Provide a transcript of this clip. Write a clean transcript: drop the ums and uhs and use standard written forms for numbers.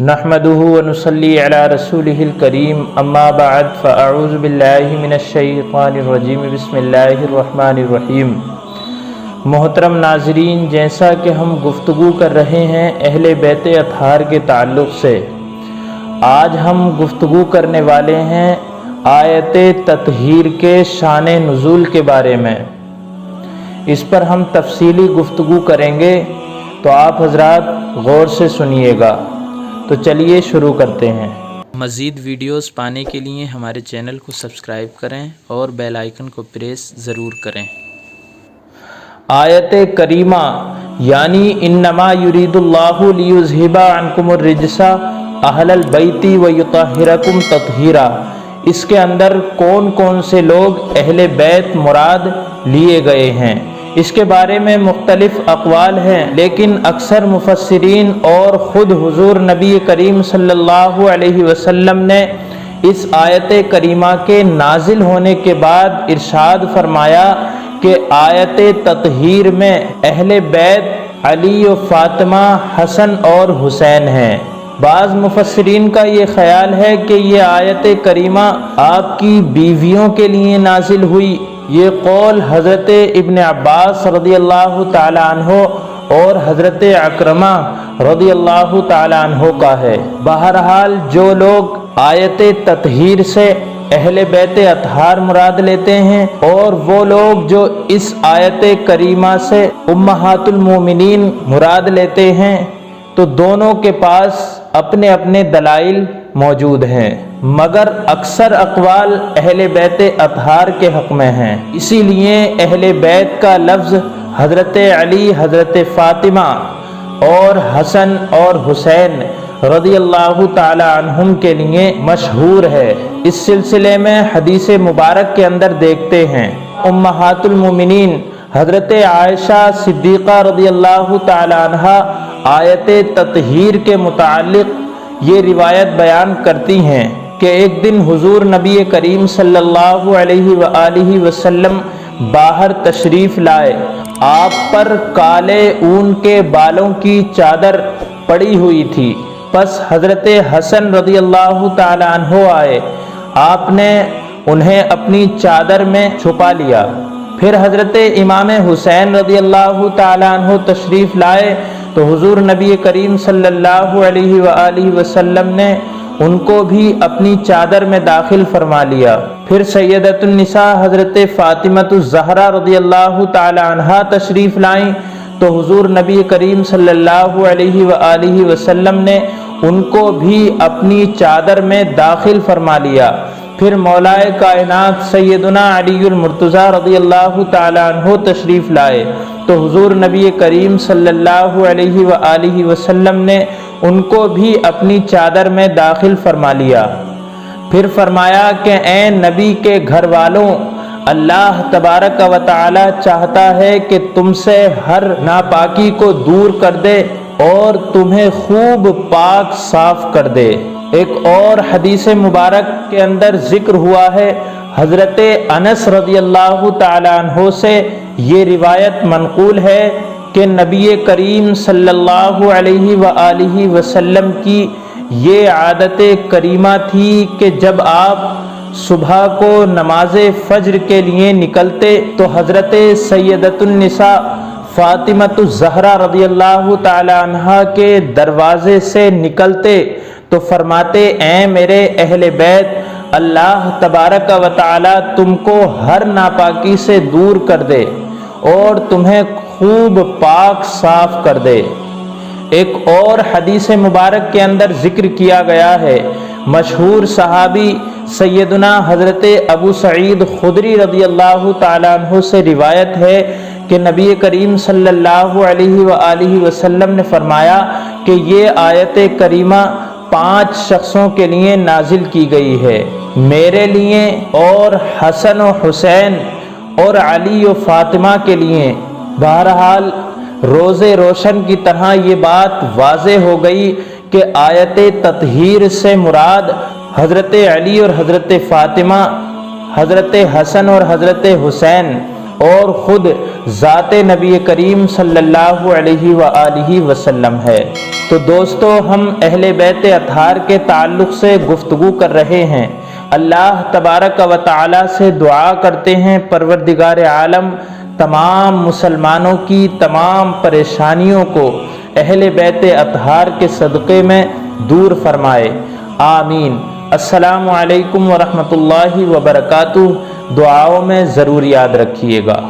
नहमदुहु व नुसल्ली अला रसूलिहिल करीम अम्मा बाद फ़अऊज़ु बिल्लाहि मिनश्शैतानिर रजीम बिस्मिल्लाहिर रहमानिर रहीम। मोहतरम नाज़रीन, जैसा कि हम गुफ्तगू कर रहे हैं अहल-ए-बait अत-haar के ताल्लुक़ से, आज हम गुफ्तगू करने वाले हैं ayate-tatheer के शान नुज़ूल के बारे में। इस पर हम तफसीली गुफ्तगू करेंगे, तो आप हज़रात गौर से सुनिएगा। तो चलिए शुरू करते हैं। मज़ीद वीडियोस पाने के लिए हमारे चैनल को सब्सक्राइब करें और बेल आइकन को प्रेस ज़रूर करें। आयत करीमा यानी इन्नमा युरीदुल्लाहु लियुज़हिबा अन्कुमुर रिजसा अहल-ए-बैती व युतहिरकुम तत्हीरा। इसके अंदर कौन कौन से लोग अहले बैत मुराद लिए गए हैं, इसके बारे में मुख्तलिफ अक़वाल हैं, लेकिन अक्सर मुफस्सिरीन और ख़ुद हुज़ूर नबी करीम सल्लल्लाहु अलैहि वसल्लम ने इस आयत करीमा के नाजिल होने के बाद इरशाद फरमाया कि आयत-ए-ताtheer में अहले बैत अली व फ़ातिमा, हसन और हुसैन हैं। बाज़ मुफस्सिरीन का ये ख़याल है कि ये आयत करीमा आपकी बीवियों के लिए नाजिल हुई। ये कौल हज़रत इब्न अब्बास रज़ियल्लाहु ताला अन्हो और हज़रत अकरमा रज़ियल्लाहु ताला अन्हो का है। बहरहाल जो लोग आयत-ए-ताtheer से अहल-ए-बait अत-haar मुराद लेते हैं और वो लोग जो इस आयत करीमा से उम्महातुल मोमिनीन मुराद लेते हैं, तो दोनों के पास अपने अपने दलाइल मौजूद हैं, मगर अक्सर अक़वाल अहले बैत अत-haar के हक़ में हैं। इसीलिए अहले बैत का लफ्ज़ हज़रत अली, हज़रत फ़ातिमा और हसन और हुसैन रज़ियल्लाहु ताला अन्हुम के लिए मशहूर है। इस सिलसिले में हदीस मुबारक के अंदर देखते हैं, उम्महातुल मोमिनीन हज़रत आयशा सिद्दीक़ा रज़ियल्लाहु ताला अन्हा आयत-ए-ताtheer के मुताल्लिक़ ये रिवायत बयान करती हैं कि एक दिन हुज़ूर नबी करीम सल्लल्लाहु अलैहि वसल्लम बाहर तशरीफ़ लाए। आप पर काले ऊन के बालों की चादर पड़ी हुई थी। बस हज़रत हसन रज़ियल्लाहु ताला अन्हो आए, आपने उन्हें अपनी चादर में छुपा लिया। फिर हज़रत इमाम हुसैन रज़ियल्लाहु ताला अन्हो तशरीफ़ लाए, तो हुज़ूर नबी करीम सल्लल्लाहु अलैहि वसल्लम ने उनको भी अपनी चादर में दाखिल फरमा लिया। फिर सैयदतुन निसा हज़रत फ़ातिमतुज़ ज़हरा रज़ियल्लाहु ताला अन्हा तशरीफ़ लाईं, तो हुज़ूर नबी करीम सल्लल्लाहु अलैहि वसल्लम ने उनको भी अपनी चादर में दाखिल फरमा लिया। फिर मौलाए कायनात सैयदना अलीउल मुर्तज़ा रज़ियल्लाहु ताला अन्हु तशरीफ़ लाए, तो हुज़ूर नबी करीम सल्लल्लाहु अलैहि वसल्लम ने उनको भी अपनी चादर में दाखिल फरमा लिया। फिर फरमाया कि ए नबी के घर वालों, अल्लाह तबारक व तआला चाहता है कि तुमसे हर नापाकी को दूर कर दे और तुम्हें खूब पाक साफ कर दे। एक और हदीस मुबारक के अंदर जिक्र हुआ है, हज़रत अनस रज़ियल्लाहु ताला अन्हो से ये रिवायत मनक़ूल है कि नबी करीम सल्लल्लाहु अलैहि वसल्लम की ये आदत करीमा थी कि जब आप सुबह को नमाज फ़ज्र के लिए निकलते, तो हज़रत सैयदतुन निसा फ़ातिमतुज़ ज़हरा रज़ियल्लाहु ताला अन्हा के दरवाज़े से निकलते तो फरमाते, ऐ मेरे अहले बैत, अल्लाह तबारक व तआला तुमको हर नापाकी से दूर कर दे और तुम्हें खूब पाक साफ कर दे। एक और हदीस मुबारक के अंदर जिक्र किया गया है, मशहूर सहाबी सैयदना हज़रत अबू सईद खुदरी रज़ियल्लाहु ताला अन्हु से रिवायत है कि नबी करीम सल्लल्लाहु अलैहि वसल्लम ने फरमाया कि ये आयत करीमा 5 शख्सों के लिए नाजिल की गई है, मेरे लिए और हसन और हुसैन और अली और फ़ातिमा के लिए। बहरहाल रोज़े रोशन की तरह ये बात वाज़े हो गई कि आयत-ए-ताtheer से मुराद हज़रत अली और हज़रत फ़ातिमा, हज़रत हसन और हज़रत हुसैन اور خود ذات نبی کریم صلی اللہ علیہ وآلہ وسلم ہے۔ تو دوستو، ہم اہل بیت اطہار کے تعلق سے گفتگو کر رہے ہیں۔ اللہ تبارک و تعالی سے دعا کرتے ہیں پروردگار عالم تمام مسلمانوں کی تمام پریشانیوں کو اہل بیت اطہار کے صدقے میں دور فرمائے، آمین۔ السلام علیکم ورحمۃ اللہ وبرکاتہ۔ دعاؤں میں ضرور یاد رکھیے گا۔